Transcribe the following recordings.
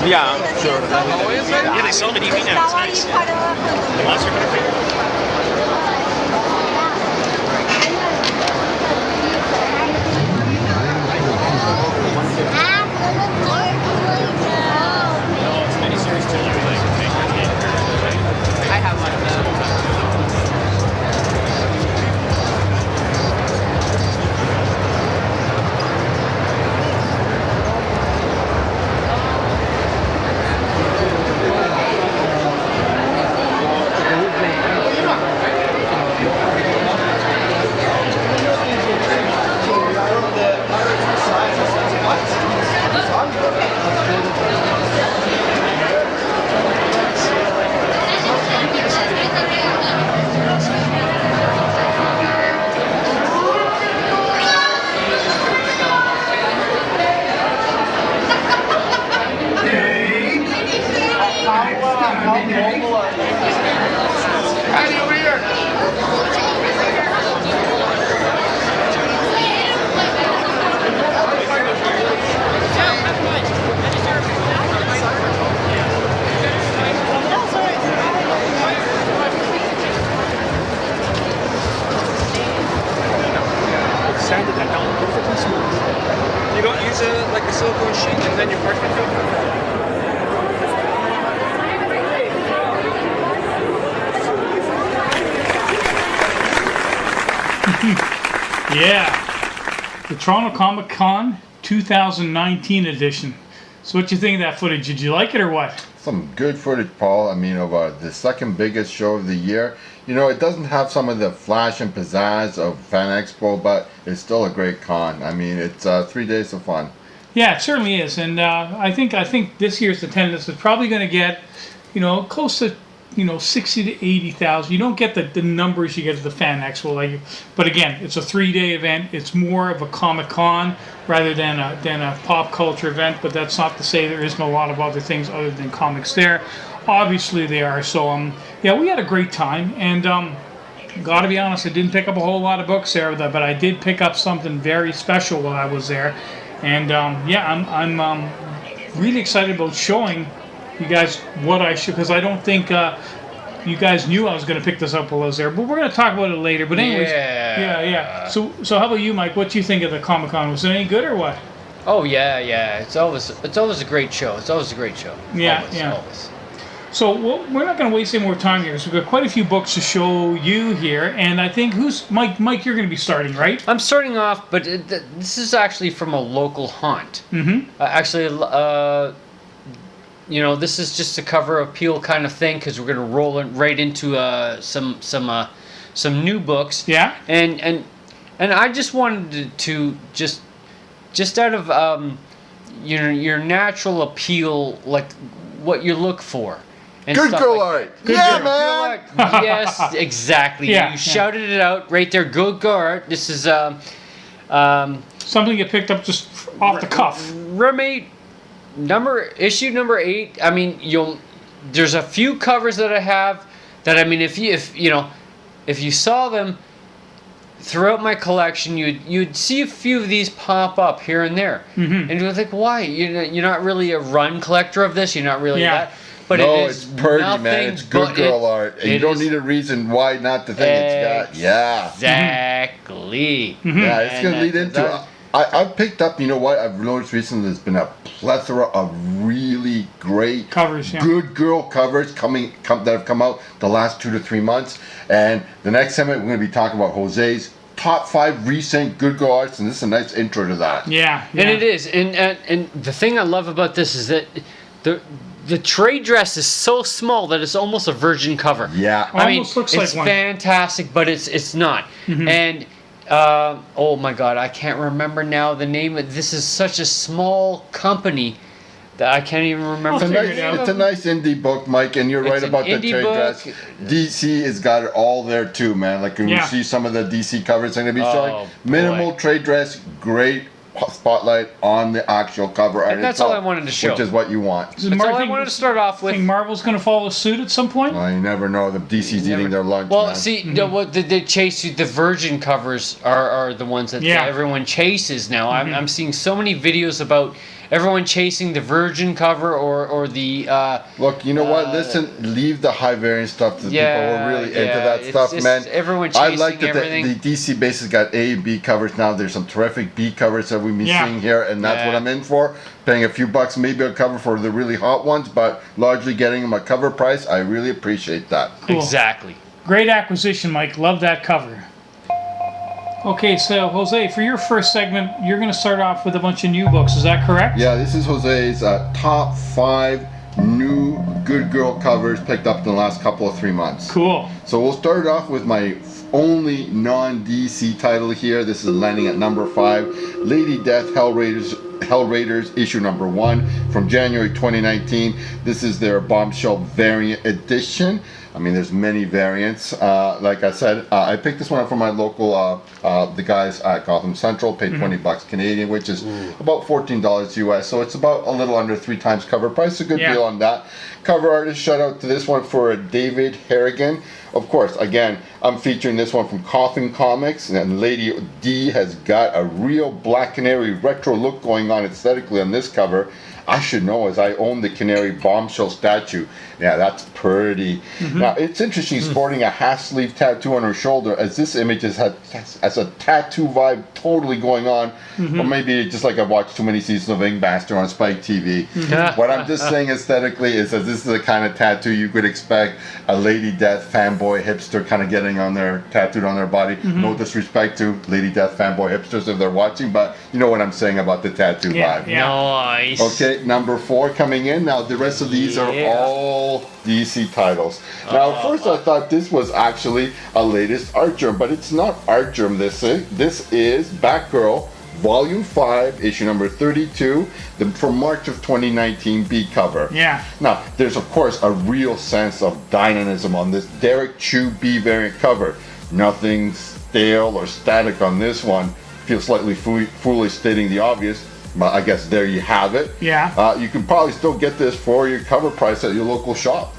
Yeah, I'm sure. Yeah, they sell them at EV now. It's nice. The monster kind of thing. No, it's miniseries too. I have one of those. Sanded that down perfectly smooth. You don't use like a silicone sheet and then your parchment paper? Yeah, the Toronto Comic Con 2019 edition. So what you think of that footage? Did you like it or what? Some good footage, Paul. I mean, of the second biggest show of the year. You know, it doesn't have some of the flash and pizzazz of Fan Expo, but it's still a great con. I mean, it's 3 days of fun. Yeah, it certainly is, and I think this year's attendance is probably going to get, close to 60 to 80,000. You don't get the numbers you get at the Fan Expo, but again, it's a 3-day event. It's more of a Comic Con rather than a pop culture event. But that's not to say there isn't a lot of other things other than comics there. Obviously, they are. So yeah, we had a great time, and got to be honest, I didn't pick up a whole lot of books there, but I did pick up something very special while I was there, and yeah, I'm really excited about showing you guys what I should, because I don't think you guys knew I was going to pick this up while I was there, but we're going to talk about it later. But anyways, yeah. So how about you, Mike? What do you think of the Comic Con? Was it any good or what? Oh yeah. It's always a great show. It's always a great show. Always. So we're not going to waste any more time here. So we've got quite a few books to show you here, and I think Mike? You're going to be starting, right? I'm starting off, but this is actually from a local haunt. Mm-hmm. This is just a cover appeal kind of thing because we're going to roll it right into some new books. Yeah. And I just wanted to just out of your natural appeal, like what you look for. And Good stuff girl like art. Good Yeah, girl. man. Yes, exactly. Yeah, You shouted it out right there. Good girl art. This is something you picked up just off the cuff. Roommate issue number 8. I mean, there's a few covers that I have that, I mean, if you saw them throughout my collection, you'd see a few of these pop up here and there, and you're like, why? You're not really a run collector of this. You're not really that. But no, it is it's pretty, man. It's good girl art. And you don't need a reason why not to think it's got. Yeah. Exactly. Yeah, it's going to lead into... I've picked up, you know what, I've noticed recently there's been a plethora of really great covers, good girl covers that have come out the last 2 to 3 months. And the next segment, we're going to be talking about Jose's top 5 recent good girl arts, and this is a nice intro to that. Yeah. And it is. And the thing I love about this is that the trade dress is so small that it's almost a virgin cover. Yeah. Almost looks like it's one. Fantastic, but it's not. Mm-hmm. And Oh my God, I can't remember now the name. This is such a small company that I can't even remember I'll the figure name. it out. It's a nice indie book, Mike, and you're It's right an about the indie trade book. dress. DC has got it all there too, man. Like when you Yeah. see some of the DC covers I'm going to be Oh, showing, boy. minimal trade dress, great spotlight on the actual cover art And that's all itself, I wanted to show. which is what you want. Is it That's all I Martin- wanted to start off with. Think Marvel's going to follow suit at some point? Well, you never know. The DC's eating their lunch, Well, man. see, what they chase you. The Virgin covers are the ones that Yeah. everyone chases now. I'm seeing so many videos about everyone chasing the Virgin cover or the. Look, you know what? Listen, leave the high variant stuff to the people who are really into that stuff, man. Everyone I chasing like that everything. the DC base has got A and B covers now. There's some terrific B covers that we've been Yeah. seeing here, and that's what Yeah. I'm in for. Paying a few bucks, maybe a cover for the really hot ones, but largely getting them a cover price. I really appreciate that. Cool. Exactly. Great acquisition, Mike. Love that cover. Okay, so Jose, for your first segment, you're going to start off with a bunch of new books. Is that correct? Yeah, this is Jose's top 5 new Good Girl covers picked up in the last couple of 3 months. Cool. So we'll start off with my only non-DC title here. This is landing at number 5, Lady Death Hell Raiders issue number 1 from January 2019. This is their bombshell variant edition. I mean, there's many variants. Like I said, I picked this one up from my local, the guys at Gotham Central, paid 20 bucks Canadian, which is about $14 US. So it's about a little under 3 times cover price. A good Yeah. deal on that. Cover artist, shout out to this one for David Harrigan. Of course, again, I'm featuring this one from Coffin Comics, and Lady D has got a real Black Canary retro look going on aesthetically on this cover. I should know, as I own the Canary bombshell statue. Yeah, that's pretty. Now, it's interesting sporting a half-sleeve tattoo on her shoulder, as this image has a tattoo vibe totally going on. Or maybe just like I've watched too many seasons of Ingmaster on Spike TV. What I'm just saying aesthetically is that this is the kind of tattoo you could expect a Lady Death fanboy hipster kind of getting on their tattooed on their body. No disrespect to Lady Death fanboy hipsters if they're watching, but you know what I'm saying about the tattoo Yeah, vibe. yeah. Nice. Okay, number 4 coming in. Now, the rest of these are Yeah. all DC titles. Now, at first I thought this was actually a latest art germ, but it's not art germ. This is Batgirl, Volume 5, issue number 32, from March of 2019 B cover. Yeah. Now, there's of course a real sense of dynamism on this Derek Chew B variant cover. Nothing stale or static on this one. Feels slightly foolish stating the obvious, but I guess there you have it. Yeah. You can probably still get this for your cover price at your local shop.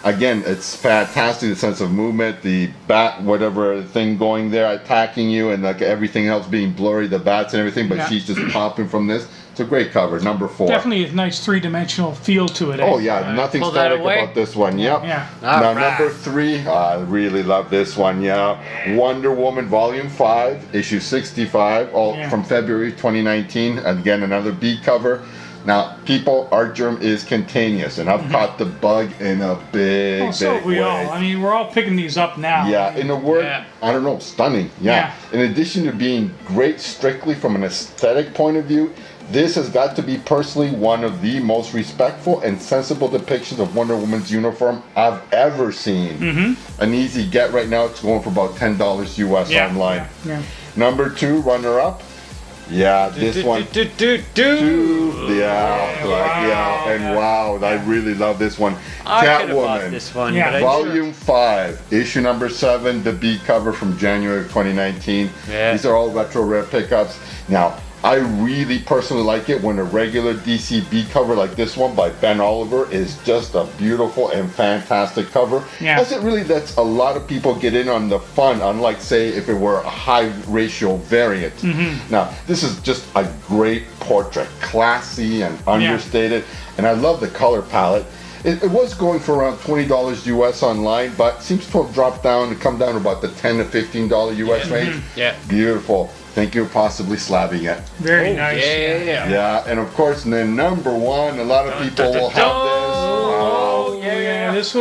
Again, it's fantastic, the sense of movement, the bat, whatever thing going there attacking you, and like everything else being blurry, the bats and everything, but Yeah. she's just popping from this. It's a great cover, number 4. Definitely a nice three-dimensional feel to it. Oh yeah, nothing Pull that static away. about this one. Yep. Yeah. Now All right. number 3, I really love this one. Yeah, Wonder Woman Volume 5, issue 65, all Yeah. from February 2019. Again, another B cover. Now, people, art germ is contagious, and I've caught the bug in a big, Oh, so big we way. all. I mean, we're all picking these up now. Yeah, in a word, Yeah. I don't know, stunning. Yeah. In addition to being great strictly from an aesthetic point of view, this has got to be personally one of the most respectful and sensible depictions of Wonder Woman's uniform I've ever seen. An easy get right now, it's going for about $10 US Yeah. online. Yeah. Number 2, runner-up. Yeah, this one. Yeah, and wow, I really love this one. I could have bought Catwoman. this one, Yeah. but I Volume 5, issue number 7, the B cover from January of 2019. Yeah. These are all retro rare pickups. Now, I really personally like it when a regular DC B cover like this one by Ben Oliver is just a beautiful and fantastic cover. Yeah. As it really lets a lot of people get in on the fun, unlike, say, if it were a high ratio variant. Now, this is just a great portrait, classy and understated, and I love the color palette. It was going for around $20 US online, but seems to have dropped down and come down to about the $10 to $15 US range. Yeah. Beautiful. Think you're possibly slabbing it. Very nice. Yeah. Yeah, and of course, then number 1, a lot of people will have this. Wow. Oh yeah. This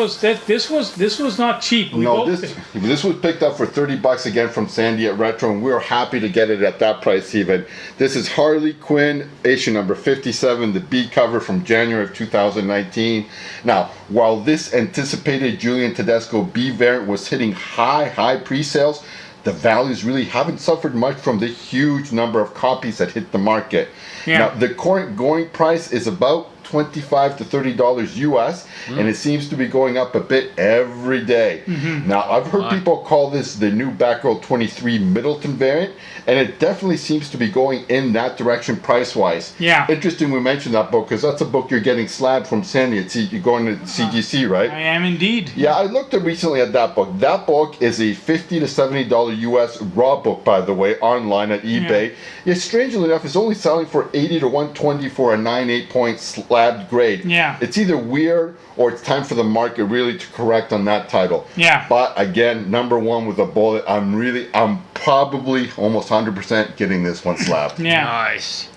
was not cheap. We No, both- this was picked up for $30 again from Sandy at Retro, and we were happy to get it at that price even. This is Harley Quinn, issue number 57, the B cover from January of 2019. Now, while this anticipated Julian Tedesco B variant was hitting high pre-sales, the values really haven't suffered much from the huge number of copies that hit the market. Yeah. Now, the current going price is about $25 to $30 US, and it seems to be going up a bit every day. Now, I've heard people call this the new Batgirl 23 Middleton variant, and it definitely seems to be going in that direction price-wise. Yeah. Interesting we mentioned that book, because that's a book you're getting slabbed from Sandy. You're going to CGC, right? I am indeed. Yeah, I looked at recently at that book. That book is a $50 to $70 US raw book, by the way, online at eBay. Yeah, strangely enough, it's only selling for $80 to $120 for a 9.8 point slabbed grade. Yeah. It's either weird or it's time for the market really to correct on that title. Yeah. But again, number one with a bullet. I'm probably almost 100% getting this one slabbed. Yeah. Nice.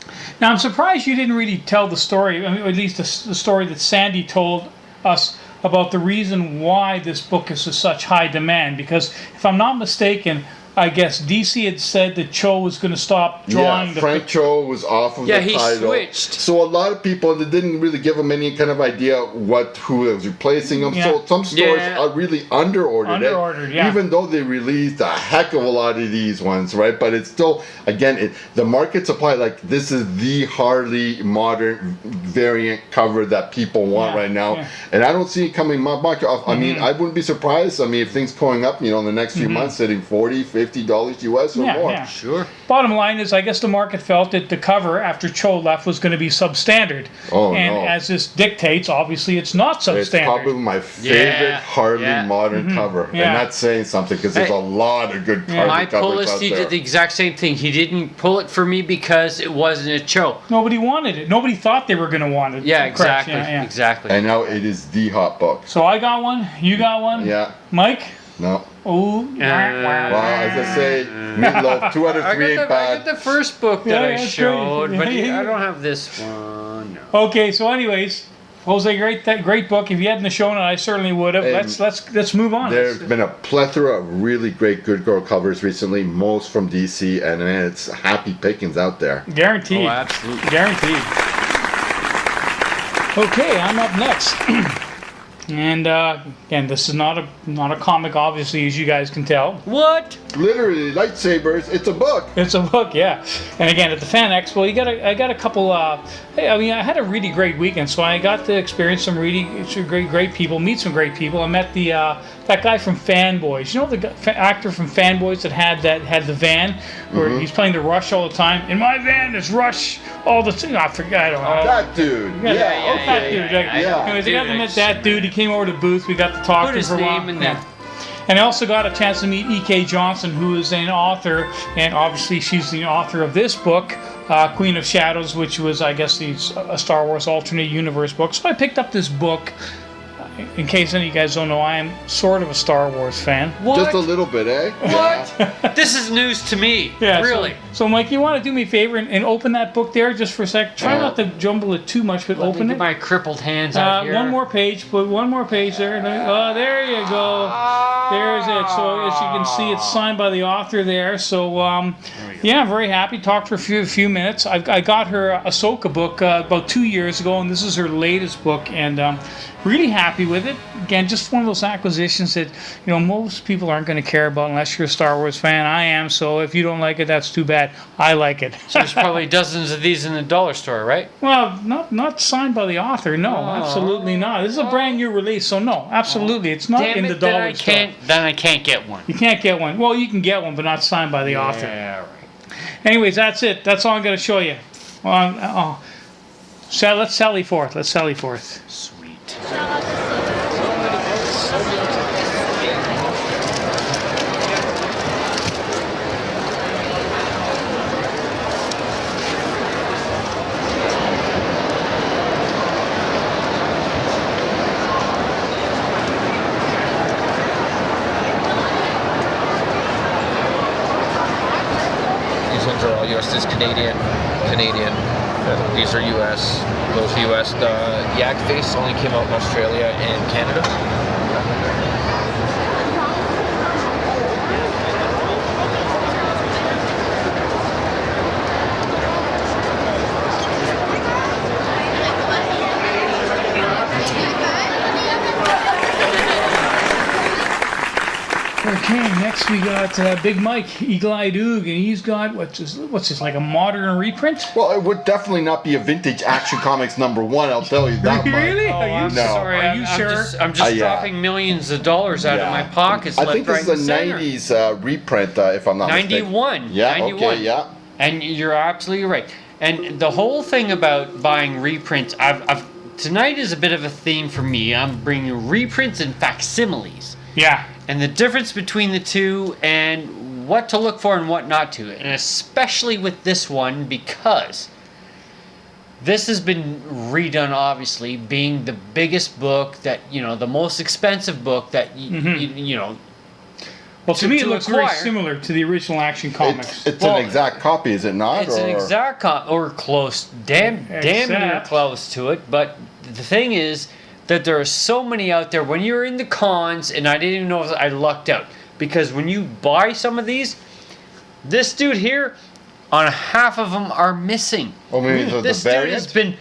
Now, I'm surprised you didn't really tell the story, I mean, or at least the story that Sandy told us about the reason why this book is in such high demand. Because if I'm not mistaken, I guess DC had said that Cho was going to stop drawing Yeah, Frank Cho was off of the Yeah, he title. switched. So a lot of people, they didn't really give him any kind of idea who was replacing him. Yeah. So some stores Yeah. are really underordered it. Underordered, yeah. Even though they released a heck of a lot of these ones, right? But it's still, again, the market supply, like this is the Harley modern variant cover that people want Yeah, right now. yeah. And I don't see it coming much off. I mean, I wouldn't be surprised. I mean, if things going up, in the next few months, hitting $40, $50 US or more. Yeah. Sure. Bottom line is, I guess the market felt that the cover after Cho left was going to be substandard. Oh, and no. as this dictates, obviously it's not It's substandard. probably my favorite Yeah, Harley yeah. modern cover. Yeah. And that's saying something because there's Hey. a lot of good Harley My covers out policy there. did the exact same thing. He didn't pull it for me because it wasn't a Cho. Nobody wanted it. Nobody thought they were going to want it. Yeah, Correct. exactly. Yeah, yeah. Exactly. And now it is the hot book. So I got one. You got one. Yeah. Mike. No. Oh. Well, as I say, Meatloaf, 2 out of 3 ain't I bad. got the first book that Yeah, I that's showed, great. but Yeah. I don't have this one. No. Okay. So, anyways, Jose, great book. If you hadn't shown it, I certainly would have. And Let's move on. There's been a plethora of really great Good Girl covers recently, most from DC, and man, it's happy pickings out there. Guaranteed. Oh, absolutely. Guaranteed. Okay, I'm up next. And again, this is not a comic, obviously, as you guys can tell. What? Literally, lightsabers, it's a book. It's a book, yeah. And again, at the Fan Expo, I got a couple. Hey, I mean, I had a really great weekend, so I got to experience some great people, meet some great people. I met that guy from Fanboys. You know the actor from Fanboys that had the van where he's playing the Rush all the time. In my van, there's Rush all the time. I forgot. I don't know. That dude. Yeah, Yeah, that okay. dude. Yeah. Anyways, I got to meet that dude. He came over to the booth. We got to talk Put to him his for a while. name in there. And I also got a chance to meet E.K. Johnson, who is an author, and obviously she's the author of this book, Queen of Shadows, which was, I guess, a Star Wars alternate universe book. So I picked up this book. In case any of you guys don't know, I am sort of a Star Wars fan. What? Just a little bit, eh? What? This is news to me. Yeah, Really. So Mike, you want to do me a favor and open that book there just for a sec? Try Yeah. not to jumble it too much, but Let me open get it. my crippled hands out here. One more page. Put one more page there. Oh, there you go. There's it. So as you can see, it's signed by the author there. So yeah, I'm very happy. Talked for a few minutes. I got her Ahsoka book about 2 years ago, and this is her latest book, and really happy with it. Again, just one of those acquisitions that most people aren't going to care about unless you're a Star Wars fan. I am, so if you don't like it, that's too bad. I like it. So there's probably dozens of these in the dollar store, right? Well, not signed by the author. No, absolutely not. This is a brand new release, so no, absolutely, it's not Damn in it, the then dollar I store. then I can't get one. You can't get one. Well, you can get one, but not signed by the author. Yeah, right. Anyways, that's it. That's all I'm going to show you. So let's sally forth. Let's sally forth. Sweet. These ones are all US. This is Canadian. These are US. Those are US. The Yak Face only came out in Australia and Canada. Okay, next we got Big Mike, Eagle-Eyed Oog, and he's got, what's this, like a modern reprint? Well, it would definitely not be a vintage Action Comics #1, I'll tell you that much. Really? Oh, I'm No. sorry. Are you I'm sure? I'm just Yeah. dropping millions of dollars out of my pockets. I left, think right, this is a and center. 90s reprint, if I'm not mistaken. 91. Yeah, 91. okay, yeah. And you're absolutely right. And the whole thing about buying reprints, tonight is a bit of a theme for me. I'm bringing reprints and facsimiles. Yeah. And the difference between the two and what to look for and what not to. And especially with this one because this has been redone, obviously, being the biggest book that, the most expensive book that, you know. Well, to me, it looks very acquire. similar to the original Action Comics. It's Well, an exact copy, is it not? It's an exact or close, damn near Except- close to it. But the thing is that there are so many out there. When you're in the cons, and I didn't even know if I lucked out because when you buy some of these, this dude here, on half of them are missing. Oh, maybe the This dude variant? has been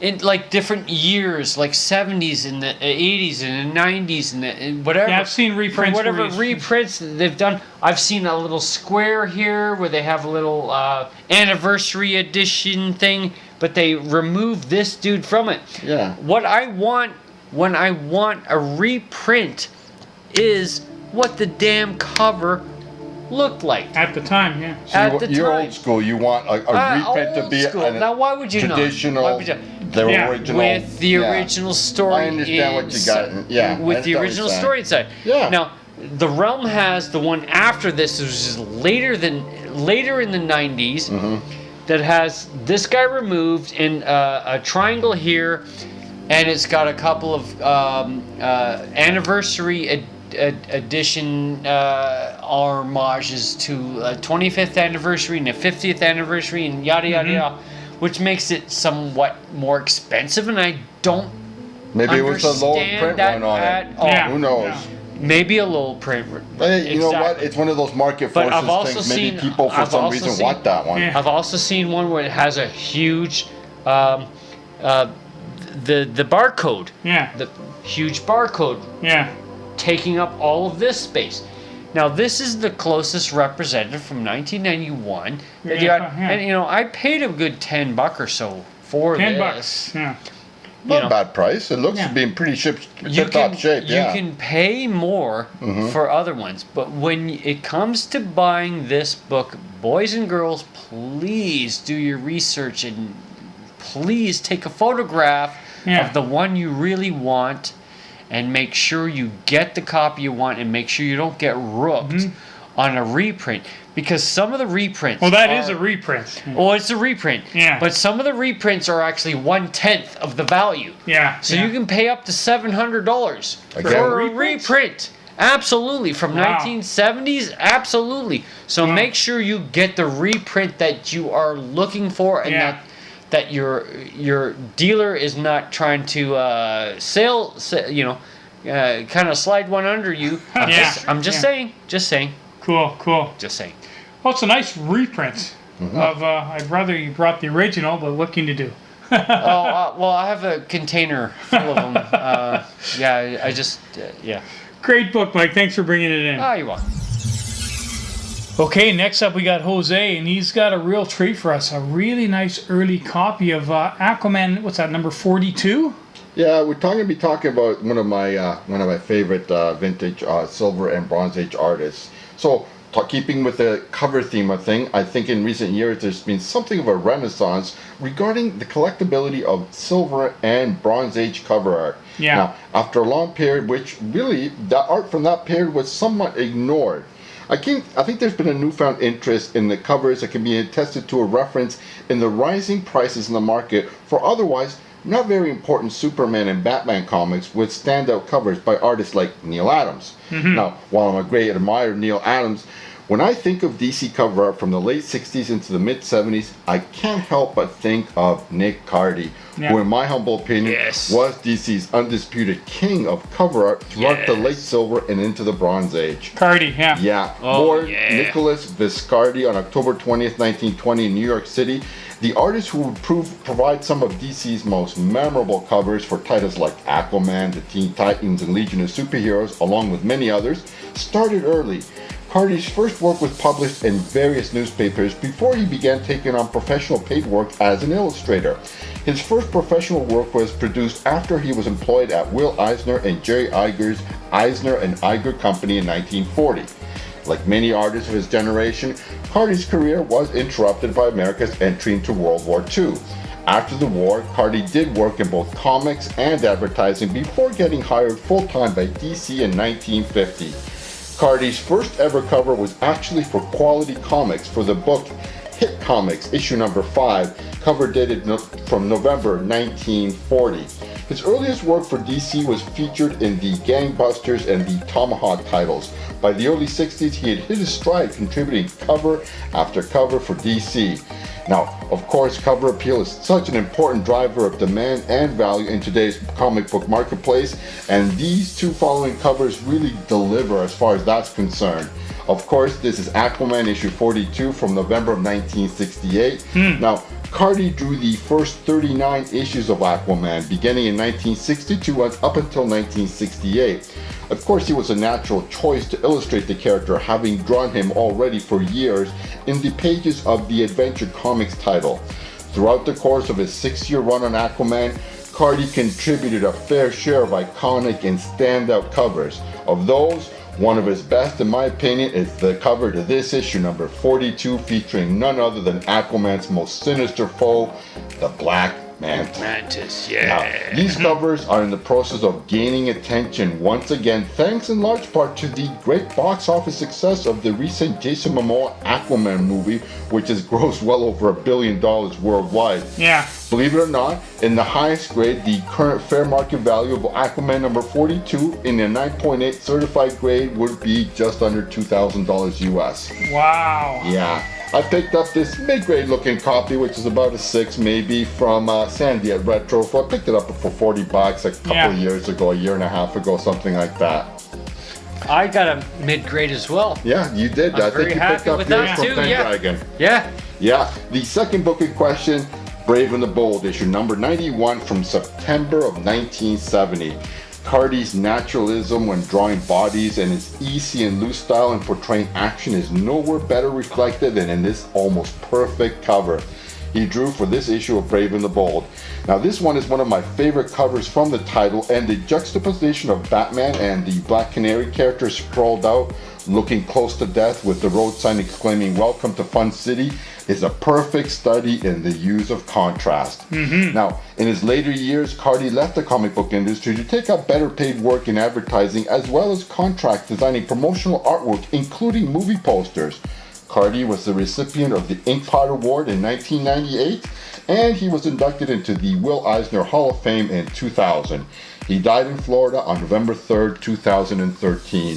in like different years, like 70s and the 80s and the 90s and whatever. Yeah, I've seen reprints For whatever where he's- reprints they've done. I've seen a little square here where they have a little anniversary edition thing, but they removed this dude from it. Yeah. What I want when I want a reprint is what the damn cover looked like. At the time, yeah. At the You're time. old school. You want a reprint to Old be school. Now, why would you not? traditional, Why would you? the Yeah. original. With the yeah. original story. I understand what you got. Yeah, I With the understand what original you're story inside. Yeah. Now, the Realm has the one after this, which is later in the 90s, that has this guy removed in a triangle here, and it's got a couple of anniversary edition homages to 25th anniversary and a 50th anniversary and yada yada yada, which makes it somewhat more expensive, and I don't Maybe it was a lower understand print that one on at it. all. Yeah. Who knows? Yeah. Maybe a low print. Hey, you know what? Exactly. It's one of those market But forces I've also things. Maybe seen- people for I've some also reason seen- want that one. Yeah. I've also seen one where it has a huge, the barcode, Yeah. the huge barcode Yeah. taking up all of this space. Now this is the closest representative from 1991. that you Yeah, got, yeah. and I paid a good $10 or so for $10. this. Yeah. Not know. a bad price. It looks Yeah. to be in pretty You tip-top can shape. you Yeah. can pay more for other ones, but when it comes to buying this book, boys and girls, please do your research and please take a photograph Yeah. of the one you really want, and make sure you get the copy you want, and make sure you don't get rooked on a reprint, because some of the reprints. Well, that is are- a reprint. Oh, it's a reprint. Yeah. But some of the reprints are actually 1/10 of the value. Yeah. So yeah. you can pay up to $700 Again? for a Reprints? reprint. Absolutely. From Wow. 1970s? Absolutely. So Wow. make sure you get the reprint that you are looking for, and Yeah. that your dealer is not trying to kind of slide one under you. Yeah. I'm just saying. Just saying. Cool. Cool. Just saying. Well, it's a nice reprint of. I'd rather you brought the original, but what can you do? Well, I have a container full of them. I just, yeah. Great book, Mike. Thanks for bringing it in. Ah, you're welcome. Okay, next up we got Jose, and he's got a real treat for us. A really nice early copy of Aquaman. What's that? Number 42. Yeah, we're going to be talking about one of my favorite vintage silver and bronze age artists. So, keeping with the cover theme of thing, I think in recent years there's been something of a renaissance regarding the collectability of silver and bronze age cover art. Yeah. Now, after a long period, which really the art from that period was somewhat ignored. I think there's been a newfound interest in the covers that can be attested to a reference in the rising prices in the market for otherwise not very important Superman and Batman comics with standout covers by artists like Neil Adams. Now, while I'm a great admirer of Neil Adams, when I think of DC cover art from the late 60s into the mid 70s, I can't help but think of Nick Cardy, Yeah. who in my humble opinion Yes. was DC's undisputed king of cover art throughout the late silver and into the bronze age. Cardi, yeah. Yeah, Oh, born yeah. Nicholas Viscardi on October 20th, 1920 in New York City, The artist who would provide some of DC's most memorable covers for titles like Aquaman, the Teen Titans, and Legion of Superheroes, along with many others, started early. Cardy's first work was published in various newspapers before he began taking on professional paid work as an illustrator. His first professional work was produced after he was employed at Will Eisner and Jerry Iger's Eisner and Iger Company in 1940. Like many artists of his generation, Cardy's career was interrupted by America's entry into World War II. After the war, Cardy did work in both comics and advertising before getting hired full-time by DC in 1950. Cardy's first ever cover was actually for Quality Comics for the book Hit Comics, issue number 5, cover dated from November 1940. His earliest work for DC was featured in the Gangbusters and the Tomahawk titles. By the early 60s, he had hit his stride, contributing cover after cover for DC. Now, of course, cover appeal is such an important driver of demand and value in today's comic book marketplace, and these two following covers really deliver as far as that's concerned. Of course, this is Aquaman issue 42 from November of 1968. Now, Cardy drew the first 39 issues of Aquaman, beginning in 1962 and up until 1968. Of course, he was a natural choice to illustrate the character, having drawn him already for years in the pages of the Adventure Comics title. Throughout the course of his 6-year run on Aquaman, Cardy contributed a fair share of iconic and standout covers. Of those, one of his best, in my opinion, is the cover to this issue, number 42, featuring none other than Aquaman's most sinister foe, the Black Mantis. Now, these covers are in the process of gaining attention once again, thanks in large part to the great box office success of the recent Jason Momoa Aquaman movie, which has grossed well over $1 billion worldwide. Yeah. Believe it or not, in the highest grade, the current fair market value of Aquaman number 42 in a 9.8 certified grade would be just under $2,000 US. Wow. Yeah. I picked up this mid-grade looking copy, which is about a 6 maybe, from Sandy at Retro. I picked it up for $40 a couple of years ago, a year and a half ago, something like that. I got a mid-grade as well. Yeah, you did. I'm I very think you happy picked up with yours that from too, Pendragon. Yeah. Yeah, the second book in question, Brave and the Bold, issue number 91 from September of 1970. Cardy's naturalism when drawing bodies and his easy and loose style in portraying action is nowhere better reflected than in this almost perfect cover he drew for this issue of Brave and the Bold. Now, this one is one of my favorite covers from the title, and the juxtaposition of Batman and the Black Canary character sprawled out, looking close to death with the road sign exclaiming "Welcome to Fun City" is a perfect study in the use of contrast. Now, in his later years, Cardy left the comic book industry to take up better paid work in advertising, as well as contract designing promotional artwork, including movie posters. Cardy was the recipient of the Inkpot Award in 1998, and he was inducted into the Will Eisner Hall of Fame in 2000. He died in Florida on November 3rd, 2013.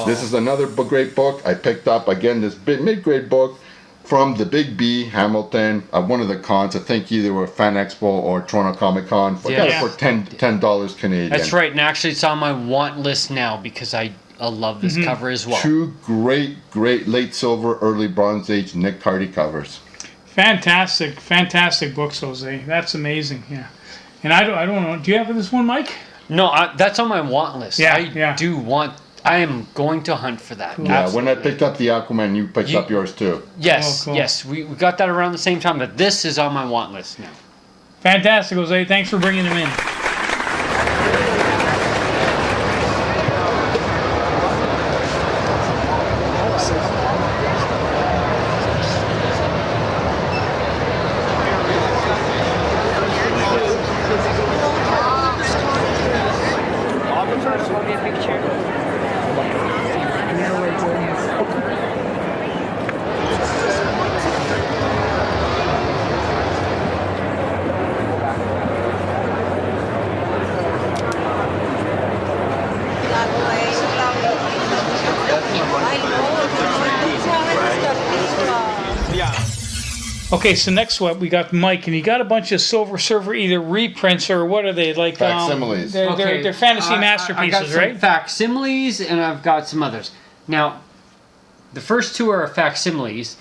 This is another great book. I picked up, again, this mid-grade book from the Big B, Hamilton, one of the cons. I think either were Fan Expo or Toronto Comic Con. I got it for $10 Canadian. That's right, and actually it's on my want list now because I love this cover as well. Two great late silver, early Bronze Age Nick Cardy covers. Fantastic books, Jose. That's amazing. Yeah. And I don't know. Do you have this one, Mike? No, that's on my want list. Yeah, I am going to hunt for that. Cool. Yeah, Absolutely. when I picked up the Aquaman, you picked up yours too. Yes, Oh, cool. yes. We got that around the same time, but this is on my want list now. Fantastic, Jose. Thanks for bringing them in. Okay, so next up we got Mike, and he got a bunch of Silver Surfer either reprints or what are they like? Facsimiles. They're fantasy masterpieces, I got some right? facsimiles, and I've got some others. Now, the first two are facsimiles,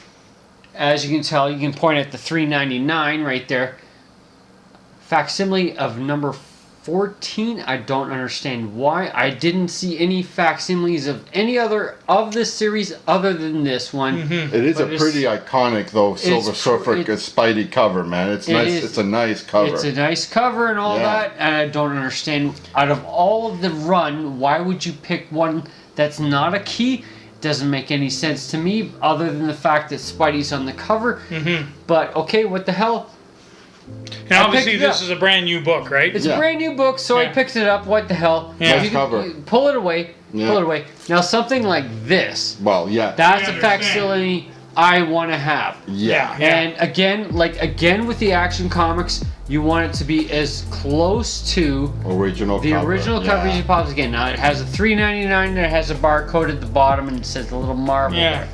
as you can tell, you can point at the $3.99 right there. Facsimile of number 14. I don't understand why. I didn't see any facsimiles of any other of this series other than this one. It is But a pretty iconic though Silver Surfer Spidey cover, man. It's nice. It's a nice cover. It's a nice cover and all that, and I don't understand. Out of all of the run, why would you pick one that's not a key? Doesn't make any sense to me, other than the fact that Spidey's on the cover. But okay, what the hell? And obviously this is a brand new book, right? It's a brand new book, so I picked it up. What the hell? Nice cover. Pull it away. Pull it away. Now something like this. Well, yeah. That's a facsimile I want to have. Yeah. And again with the Action Comics, you want it to be as close to original cover as you possibly can. Now it has a $3.99 and it has a barcode at the bottom and it says a little Marvel there.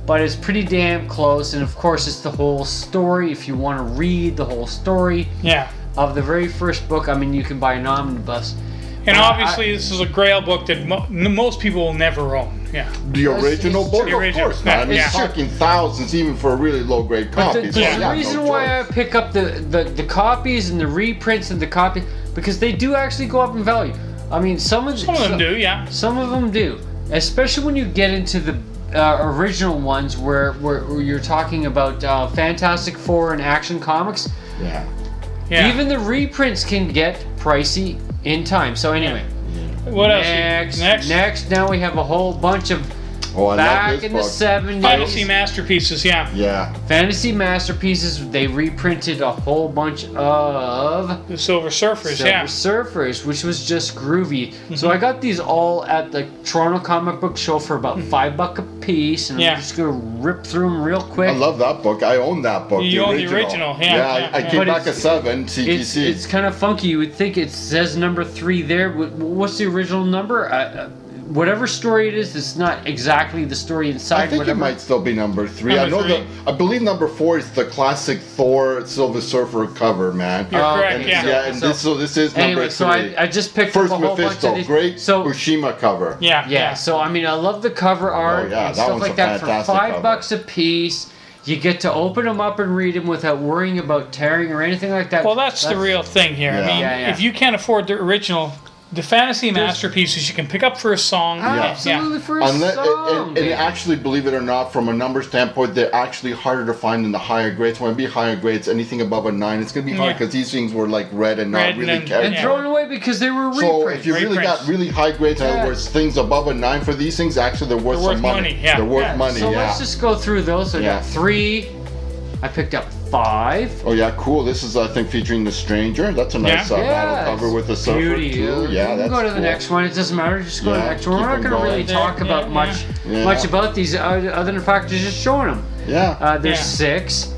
But it's pretty damn close, and of course it's the whole story. If you want to read the whole story of the very first book, I mean, you can buy an omnibus. And obviously this is a Grail book that most people will never own. Yeah. The original book, of course, man. I mean, talking thousands even for a really low grade copy. The reason why I pick up the copies and the reprints and the copy, because they do actually go up in value. I mean, some of them do, yeah. Some of them do, especially when you get into the original ones where you're talking about Fantastic Four and Action Comics. Yeah. Even the reprints can get pricey in time. So anyway, what else? Next, now we have a whole bunch of back in the 70s. Fantasy Masterpieces, Yeah. Fantasy Masterpieces. They reprinted a whole bunch of the Silver Surfers, Surfers, which was just groovy. So I got these all at the Toronto Comic Book Show for about $5 a piece, and I'm just gonna rip through them real quick. I love that book. I own that book. You own the original, I came back a 7 TCC. It's kind of funky. You would think it says number 3 there. What's the original number? Whatever story it is, it's not exactly the story inside. I think it might still be number 3. I believe number 4 is the classic Thor Silver Surfer cover, man. You're correct, and this is number 3. So I just picked First up a whole Mephisto, bunch of these. great Ushima cover. Yeah. So I mean, I love the cover art and stuff like that for $5 a piece. You get to open them up and read them without worrying about tearing or anything like that. Well, that's the real thing here. I mean, if you can't afford the original, the Fantasy Masterpieces you can pick up for a song. Absolutely, for a song. And actually, believe it or not, from a number standpoint, they're actually harder to find in the higher grades. When it be higher grades, anything above a 9, it's going to be hard because these things were like red and not really carried. And thrown away because they were reprints. So if you really got really high grades, in other words, things above a 9 for these things, actually they're worth some money. They're worth money, So let's just go through those. I got 3. I picked up 5. Oh yeah, cool. This is I think featuring the Stranger. That's a nice model cover with the surfer too. Yeah, that's go to the next one. It doesn't matter. Just go to the next one. We're not going to really talk about much about these other than the fact of just showing them. Yeah. There's 6.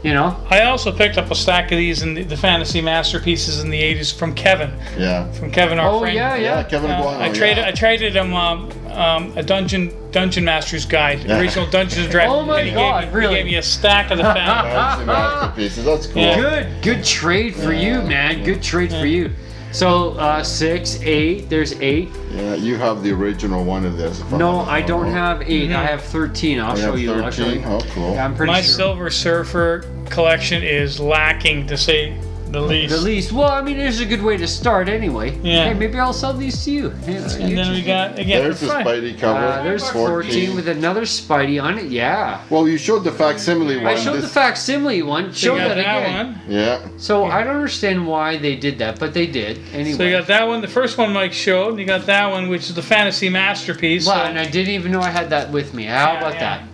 You know. I also picked up a stack of these in the Fantasy Masterpieces in the 80s from Kevin. Yeah. From Kevin, our friend. Yeah, Kevin Guano. I traded him a Dungeon Master's Guide, original Dungeons and Dragons. Oh my God! Really? He gave me a stack of the Fantasy Masterpieces. That's cool. Good trade for you, man. Good trade for you. So 6, 8. There's 8. Yeah, you have the original one of this. No, I don't have 8. I have 13. I'll show you. 13? Oh, cool. Yeah, I'm pretty sure. My Silver Surfer collection is lacking, to say the least. Well, I mean, there's a good way to start anyway. Yeah. Hey, maybe I'll sell these to you. Hey, and then we got, again, there's the Spidey cover. There's 14 with another Spidey on it. Yeah. Well, you showed the facsimile one. I showed the facsimile one. Show that again. One. Yeah. So I don't understand why they did that, but they did. Anyway. So you got that one, the first one Mike showed, and you got that one, which is the Fantasy Masterpiece. Well, and I didn't even know I had that with me. How about that?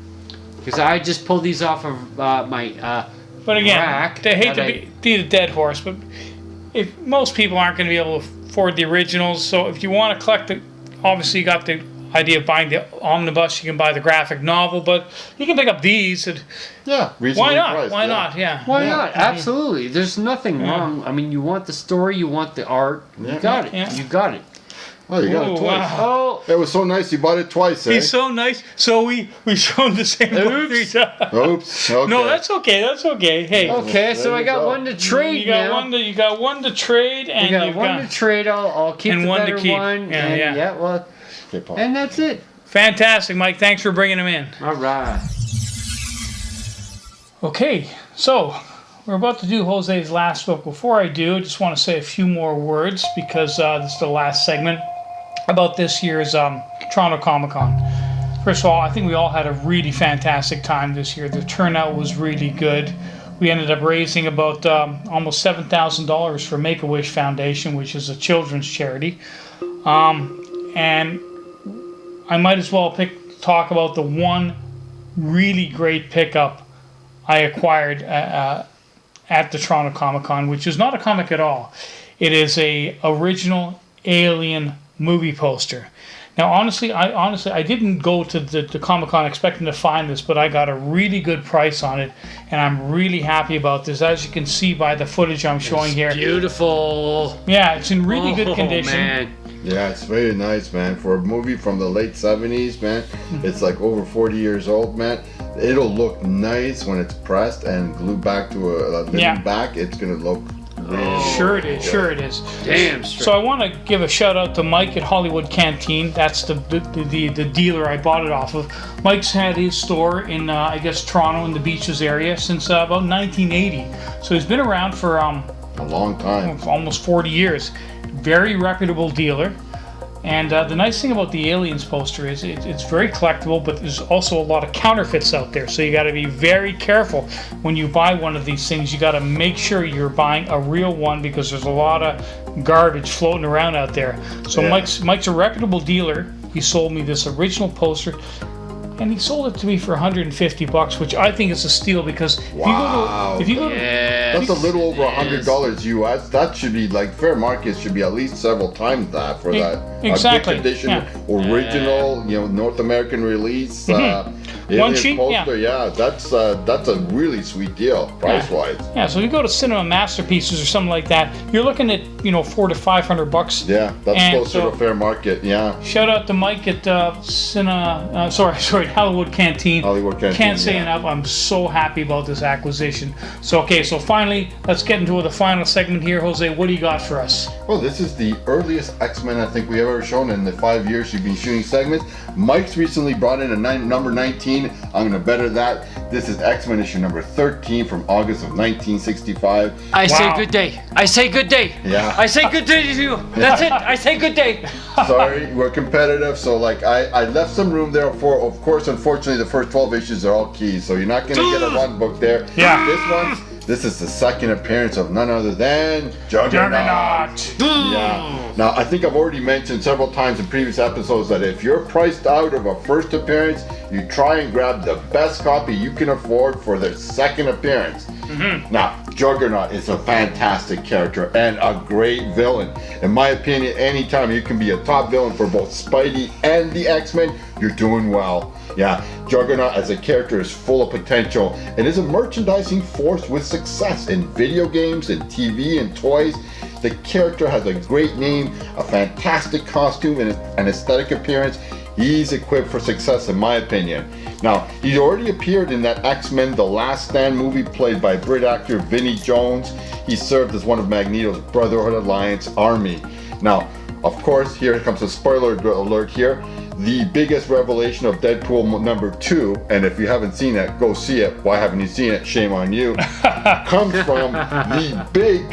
Because I just pulled these off of my but again, rack. They hate to beat a dead horse, but if most people aren't going to be able to afford the originals, so if you want to collect obviously you got the idea of buying the omnibus, you can buy the graphic novel, but you can pick up these. Why not? Priced, Why not? Why not? Absolutely. There's nothing wrong. I mean, you want the story, you want the art. You got it. Yeah. You got it. Oh, you got it twice. Wow. Oh, it was so nice. You bought it twice. He's so nice. So we showed the same book 3 times. Oops. Okay. No, that's okay. That's okay. Hey. Okay, so I got one to trade. You got one to trade, and you got one to trade. I'll keep the better one. Yeah. Well, and that's it. Fantastic, Mike. Thanks for bringing him in. All right. Okay, so we're about to do Jose's last book. Before I do, I just want to say a few more words because this is the last segment about this year's Toronto Comic Con. First of all, I think we all had a really fantastic time this year. The turnout was really good. We ended up raising about almost $7,000 for Make-A-Wish Foundation, which is a children's charity. And I might as well talk about the one really great pickup I acquired at the Toronto Comic Con, which is not a comic at all. It is a original Alien movie poster. Now, honestly, I didn't go to the Comic Con expecting to find this, but I got a really good price on it, and I'm really happy about this. As you can see by the footage I'm showing here, Beautiful. yeah, it's in really good condition. Man. Yeah, it's very nice, man. For a movie from the late 70s, man, it's like over 40 years old, man. It'll look nice when it's pressed and glued back to a living back. It's gonna look really Sure it is. Sure it is. Damn straight. So I want to give a shout out to Mike at Hollywood Canteen. That's the dealer I bought it off of. Mike's had his store in I guess Toronto in the Beaches area since about 1980. So he's been around for a long time. almost 40 years. Very reputable dealer. And the nice thing about the Aliens poster is it's very collectible, but there's also a lot of counterfeits out there. So you got to be very careful when you buy one of these things. You got to make sure you're buying a real one because there's a lot of garbage floating around out there. So Yeah. Mike's a reputable dealer. He sold me this original poster, and he sold it to me for $150, which I think is a steal because Wow. if you go to That's a little over $100 US. That should be like fair market should be at least several times that for that. Exactly, A good condition, yeah. original, North American release. One Alien sheet, poster, yeah. That's a really sweet deal, price wise. Yeah, so if you go to Cinema Masterpieces or something like that, you're looking at $400 to $500. Yeah, that's And closer so- to fair market. Yeah. Shout out to Mike at Hollywood Canteen. Hollywood Canteen, Can't say yeah. enough. I'm so happy about this acquisition. So finally, let's get into the final segment here. Jose, what do you got for us? Well, this is the earliest X-Men I think we have ever shown in the 5 years you've been shooting segments. Mike's recently brought in a number 19. I'm going to better that. This is X-Men issue number 13 from August of 1965. I say Wow. good day. I say good day. Yeah. I say good day to you. That's it. I say good day. Sorry, we're competitive, so like I left some room there for, of course, unfortunately, the first 12 issues are all keys, so you're not going to get a one book there. Yeah. This is the second appearance of none other than Juggernaut. Yeah. Now, I think I've already mentioned several times in previous episodes that if you're priced out of a first appearance, you try and grab the best copy you can afford for their second appearance. Now, Juggernaut is a fantastic character and a great villain. In my opinion, anytime you can be a top villain for both Spidey and the X-Men, you're doing well. Yeah, Juggernaut as a character is full of potential and is a merchandising force with success in video games and TV and toys. The character has a great name, a fantastic costume, and an aesthetic appearance. He's equipped for success in my opinion. Now, he's already appeared in that X-Men The Last Stand movie played by Brit actor Vinnie Jones. He served as one of Magneto's Brotherhood Alliance army. Now, of course, here comes a spoiler alert here. The biggest revelation of Deadpool number 2, and if you haven't seen it, go see it. Why haven't you seen it? Shame on you. Comes from the big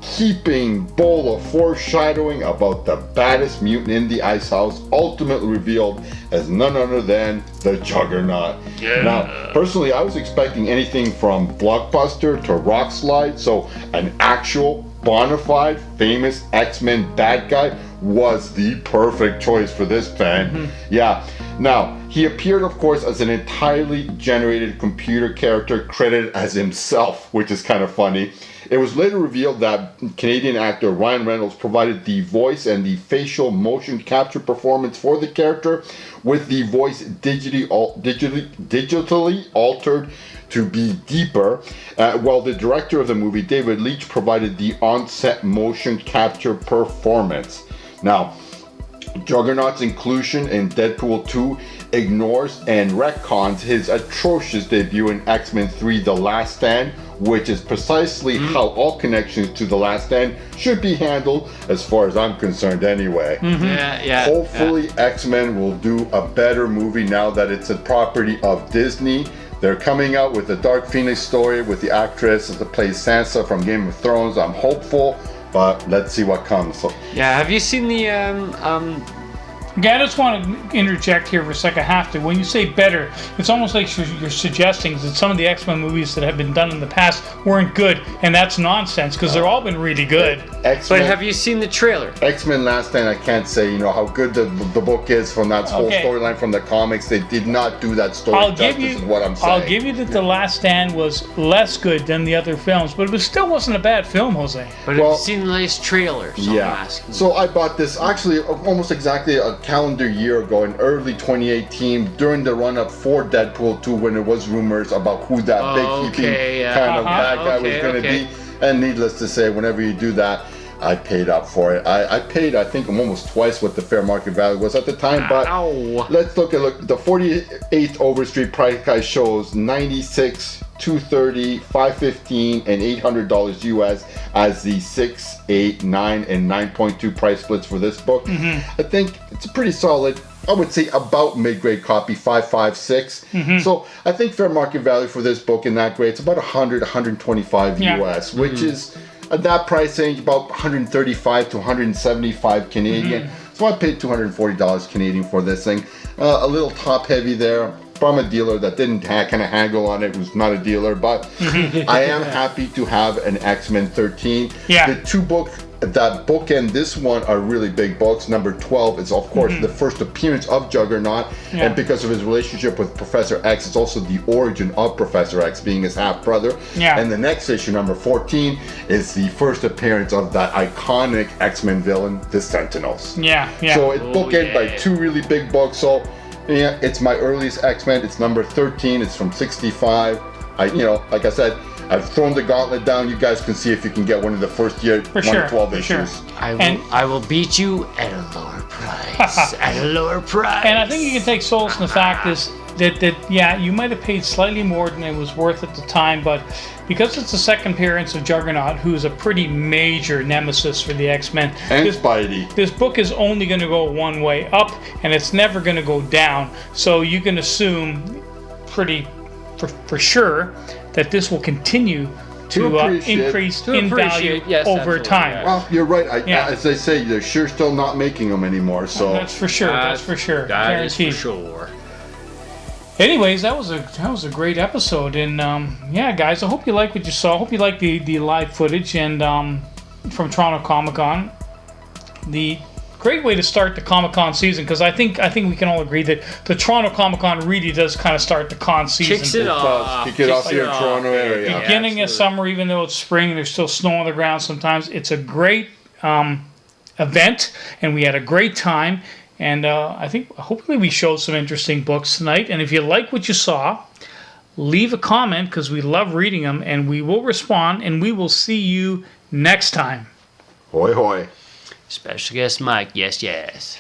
heaping bowl of foreshadowing about the baddest mutant in the Ice House, ultimately revealed as none other than the Juggernaut. Yeah. Now, personally, I was expecting anything from blockbuster to rock slide, so an actual bona fide famous X-Men bad guy was the perfect choice for this fan. Yeah. Now, he appeared, of course, as an entirely generated computer character credited as himself, which is kind of funny. It was later revealed that Canadian actor Ryan Reynolds provided the voice and the facial motion capture performance for the character, with the voice digitally altered to be deeper, while the director of the movie, David Leitch, provided the on-set motion capture performance. Now, Juggernaut's inclusion in Deadpool 2 ignores and retcons his atrocious debut in X-Men 3 The Last Stand, which is precisely how all connections to The Last Stand should be handled, as far as I'm concerned anyway. Yeah. Hopefully X-Men will do a better movie now that it's a property of Disney. They're coming out with the Dark Phoenix story with the actress that plays Sansa from Game of Thrones. I'm hopeful, but let's see what comes. So, Yeah, have you seen the Yeah, I just want to interject here for a second. I have to. When you say better, it's almost like you're suggesting that some of the X-Men movies that have been done in the past weren't good, and that's nonsense because they've all been really good. but have you seen the trailer? X-Men Last Stand, I can't say, you know, how good the book is from that whole Okay. storyline from the comics. They did not do that story I'll justice, give you. is what I'm saying. I'll give you that The Last Stand was less good than the other films, but it still wasn't a bad film, Jose. But have you seen the latest trailer? So I'm Yeah. asking. So I bought this actually almost exactly a calendar year ago in early 2018 during the run-up for Deadpool 2 when there was rumors about who that big heaping kind of bad guy was going to be. And needless to say, whenever you do that, I paid up for it. I paid, I think, almost twice what the fair market value was at the time. But let's look the 48th Overstreet price guide shows 96, 230, 515, and $800 US as the 6, 8, 9, and 9.2 price splits for this book. I think it's a pretty solid, I would say about mid-grade copy, 556. So I think fair market value for this book in that grade, it's about 100, 125 US, which is at that price range about 135 to 175 Canadian. So I paid $240 Canadian for this thing. A little top heavy there from a dealer that didn't kind of haggle on it, who's not a dealer, but I am happy to have an X-Men 13. The two books that bookend this one are really big books. Number 12 is, of course, the first appearance of Juggernaut, and because of his relationship with Professor X, it's also the origin of Professor X being his half-brother. And the next issue, number 14, is the first appearance of that iconic X-Men villain, the Sentinels. So it's bookended by two really big books. So yeah, it's my earliest X-Men. It's number 13. It's from 65. Like I said, I've thrown the gauntlet down. You guys can see if you can get one of the first year 12 issues. I will beat you at a lower price. At a lower price. And I think you can take solace in the fact is that yeah, you might have paid slightly more than it was worth at the time, but because it's the second appearance of Juggernaut, who's a pretty major nemesis for the X-Men, and Spidey, this book is only going to go one way up, and it's never going to go down. So you can assume for sure that this will continue to increase in value over time. Well, you're right. As they say, they're sure still not making them anymore. So that's for sure. That's for sure. That is for sure. Anyways, that was a great episode, and yeah, guys, I hope you like what you saw. I hope you like the live footage and from Toronto Comic Con. The great way to start the Comic Con season, because I think we can all agree that the Toronto Comic Con really does kind of start the con season. Kicks it off. Kick it off here in Toronto area. Beginning of summer, even though it's spring and there's still snow on the ground sometimes, it's a great event, and we had a great time. And I think hopefully we showed some interesting books tonight. And if you like what you saw, leave a comment, because we love reading them, and we will respond, and we will see you next time. Hoi hoi. Special guest Mike, yes.